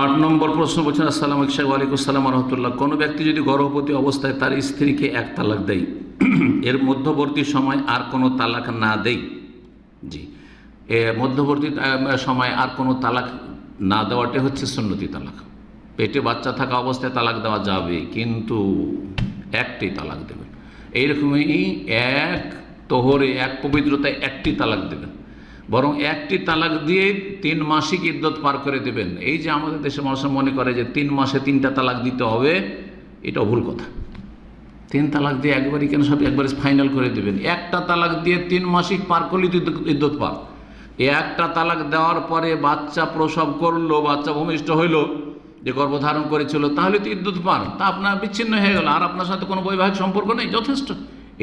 8 নম্বর প্রশ্ন বলছেন, আসসালামু আলাইকুম আসসালাম ওয়া রাহমাতুল্লাহ। কোনো ব্যক্তি যদি গর্ভবতী অবস্থায় তার স্ত্রীকে এক তালাক দেয়, এর মধ্যবর্তী সময় আর কোনো তালাক না দেয়, জি, এর মধ্যবর্তী সময় আর কোনো তালাক না দেওয়াটা হচ্ছে সুন্নতি তালাক। পেটে বাচ্চা থাকা অবস্থায় তালাক দেওয়া যাবে, কিন্তু একটি তালাক দেবেন। এইরকমই এক তোহরে, এক পবিত্রতায় একটি তালাক দেবেন, বরং একটি তালাক দিয়ে 3 মাসিক ইদ্যত পার করে দেবেন। এই যে আমাদের দেশের মানুষ মনে করে যে 3 মাসে 3টা তালাক দিতে হবে, এটা ভুল কথা। 3 তালাক দিয়ে একবারই কেন, সব একবারে ফাইনাল করে দেবেন? একটা তালাক দিয়ে 3 মাসিক পার করলে ইদ্যত পার। একটা তালাক দেওয়ার পরে বাচ্চা প্রসব করলো, বাচ্চা ভূমিষ্ঠ হইল, যে গর্ভধারণ করেছিল, তাহলে তো ইদ্যত পার, তা আপনার বিচ্ছিন্ন হয়ে গেল, আর আপনার সাথে কোনো বৈবাহিক সম্পর্ক নেই, যথেষ্ট।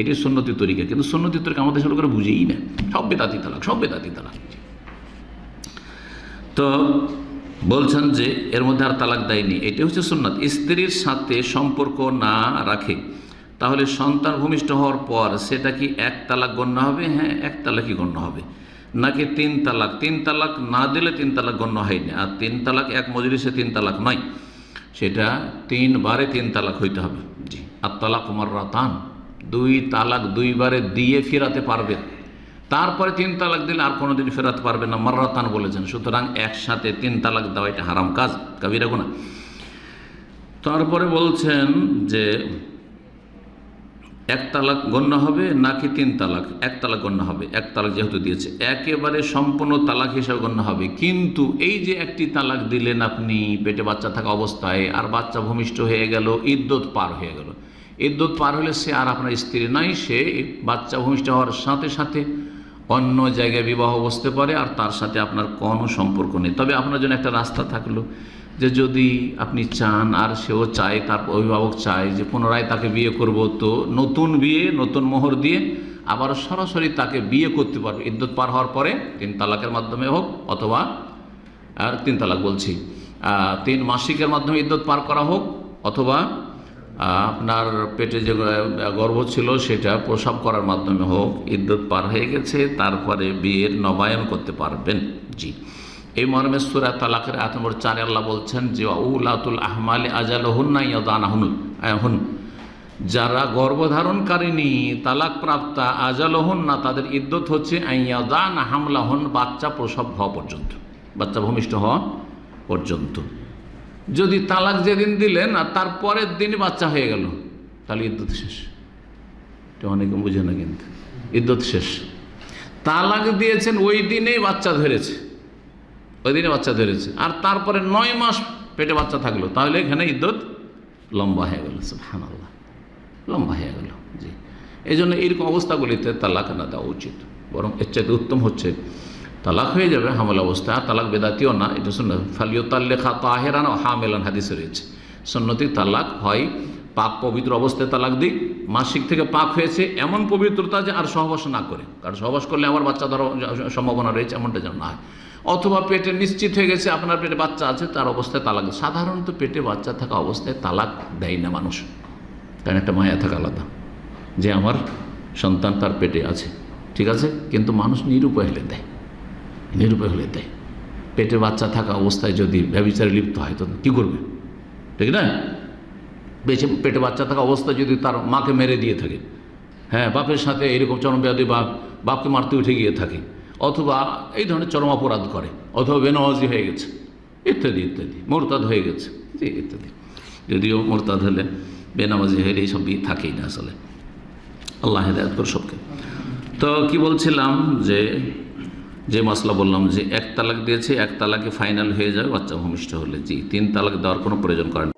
এটি সুন্নতি তরিকা, কিন্তু সুন্নতি তরিকা আমাদের শুরু করে বুঝেই না, সব বেদাতি তালাক, সব বেদাতি তালাক। তো বলছেন যে এর মধ্যে আর তালাক দেয়নি, এটি হচ্ছে সুন্নাত। স্ত্রীর সাথে সম্পর্ক না রাখে, তাহলে সন্তান ভূমিষ্ঠ হওয়ার পর সেটা কি এক তালাক গণ্য হবে? হ্যাঁ, এক তালাকই গণ্য হবে, নাকি 3 তালাক? 3 তালাক না দিলে 3 তালাক গণ্য হয়নি। আর 3 তালাক এক মজলিসে 3 তালাক নয়, সেটা 3 বারে 3 তালাক হইতে হবে। জি, আর তালাক মাররাতান, 2 তালাক 2 বারে দিয়ে ফেরাতে পারবে, তারপরে 3 তালাক দিলে আর কোনোদিন ফেরাতে পারবে না, মাররাতান বলেছেন। সুতরাং একসাথে 3 তালাক দেওয়া এটা হারাম কাজ, কাবিরা গুনাহ। তারপরে বলছেন যে এক তালাক গণ্য হবে নাকি 3 তালাক? এক তালাক গণ্য হবে, এক তালাক যেহেতু দিয়েছে একেবারে সম্পূর্ণ তালাক হিসাবে গণ্য হবে। কিন্তু এই যে একটি তালাক দিলেন আপনি পেটে বাচ্চা থাকা অবস্থায়, আর বাচ্চা ভূমিষ্ঠ হয়ে গেল, ইদ্যত পার হয়ে গেল, ইদ্যত পার হলে সে আর আপনার স্ত্রী নাই, সে বাচ্চা ভূমিষ্ঠ হওয়ার সাথে সাথে অন্য জায়গায় বিবাহ বসতে পারে, আর তার সাথে আপনার কোনো সম্পর্ক নেই। তবে আপনার জন্য একটা রাস্তা থাকলো, যে যদি আপনি চান আর সেও চায়, তার অভিভাবক চায় যে পুনরায় তাকে বিয়ে করব, তো নতুন বিয়ে, নতুন মোহর দিয়ে আবার সরাসরি তাকে বিয়ে করতে পারবে ইদ্যত পার হওয়ার পরে, 3 তালাকের মাধ্যমে হোক, অথবা 3 তালাক বলছি 3 মাসিকের মাধ্যমে ইদ্যত পার করা হোক, অথবা আপনার পেটে যে গর্ভ ছিল সেটা প্রসব করার মাধ্যমে হোক, ইদ্যত পার হয়ে গেছে, তারপরে বিয়ের নবায়ন করতে পারবেন। জি, এই মর্মে সূরা তালাকের আয়াত নম্বর 4 আল্লাহ বলছেন যে উলাতুল আহমালি আজালুহুন্না ইয়াদানাহুন, যারা গর্ভধারণকারিণী তালাক প্রাপ্তা, আজালুহুন্না তাদের ইদ্যত হচ্ছে ইয়াদানা হামলাহুন, বাচ্চা প্রসব হওয়া পর্যন্ত, বাচ্চা ভূমিষ্ঠ হওয়া পর্যন্ত। যদি তালাক যেদিন দিলেন আর তারপরের দিনই বাচ্চা হয়ে গেল, তাহলে ইদ্যত শেষ। এটা অনেকে বুঝে না, কিন্তু ইদ্যত শেষ। তালাক দিয়েছেন ওই দিনেই বাচ্চা ধরেছে, ওই দিনে বাচ্চা ধরেছে, আর তারপরে 9 মাস পেটে বাচ্চা থাকলো, তাহলে এখানে ইদ্যত লম্বা হয়ে গেল। সুবহানাল্লাহ, লম্বা হয়ে গেল। জি, এই জন্য এইরকম অবস্থাগুলিতে তালাক না দেওয়া উচিত, বরং এর চাইতে উত্তম হচ্ছে তালাক হয়ে যাবে হামলা অবস্থা। আর তালাক বেদাতিও না, এটা সুন্নাত। ফালিয়ুতাল্লিকা তাহিরান ও হামিলান হাদিসে রয়েছে। সুন্নতি তালাক হয় পাক পবিত্র অবস্থায় তালাক দিই, মাসিক থেকে পাক হয়েছে এমন পবিত্রতা যে আর সহবাস না করে, কারণ সহবাস করলে আমার বাচ্চা ধরার সম্ভাবনা রয়েছে, এমনটা যেন না হয়। অথবা পেটে নিশ্চিত হয়ে গেছে আপনার পেটে বাচ্চা আছে, তার অবস্থায় তালাক। সাধারণত পেটে বাচ্চা থাকা অবস্থায় তালাক দেয় না মানুষ, কারণ একটা মায়া থাকা আলাদা, যে আমার সন্তান তার পেটে আছে, ঠিক আছে। কিন্তু মানুষ নিরুপায় হলে দেয়, নিরুপায় হলে দেয়। পেটে বাচ্চা থাকা অবস্থায় যদি ব্যভিচারে লিপ্ত হয়, তো কী করবে, ঠিক না? পেটে বাচ্চা থাকা অবস্থায় যদি তার মাকে মেরে দিয়ে থাকে, হ্যাঁ, বাপের সাথে এরকম চরম বেয়াদবি, বাপকে মারতে উঠে গিয়ে থাকে, অথবা এই ধরনের চরম অপরাধ করে, অথবা বেনামাজি হয়ে গেছে, ইত্যাদি ইত্যাদি, মোরতাদ হয়ে গেছে, জি, ইত্যাদি। যদিও মোরতাদ হলে, বেনামাজি হলে এইসব থাকেই না আসলে। আল্লাহ হেদায়েত করে সবকে। তো কি বলছিলাম, যে মশলা বললাম যে এক তালাক দিয়েছে, এক তালাকে ফাইনাল হয়ে যাবে বাচ্চা ভূমিষ্ঠ হলে। জি, 3 তালাক দেওয়ার কোনো প্রয়োজন করেন।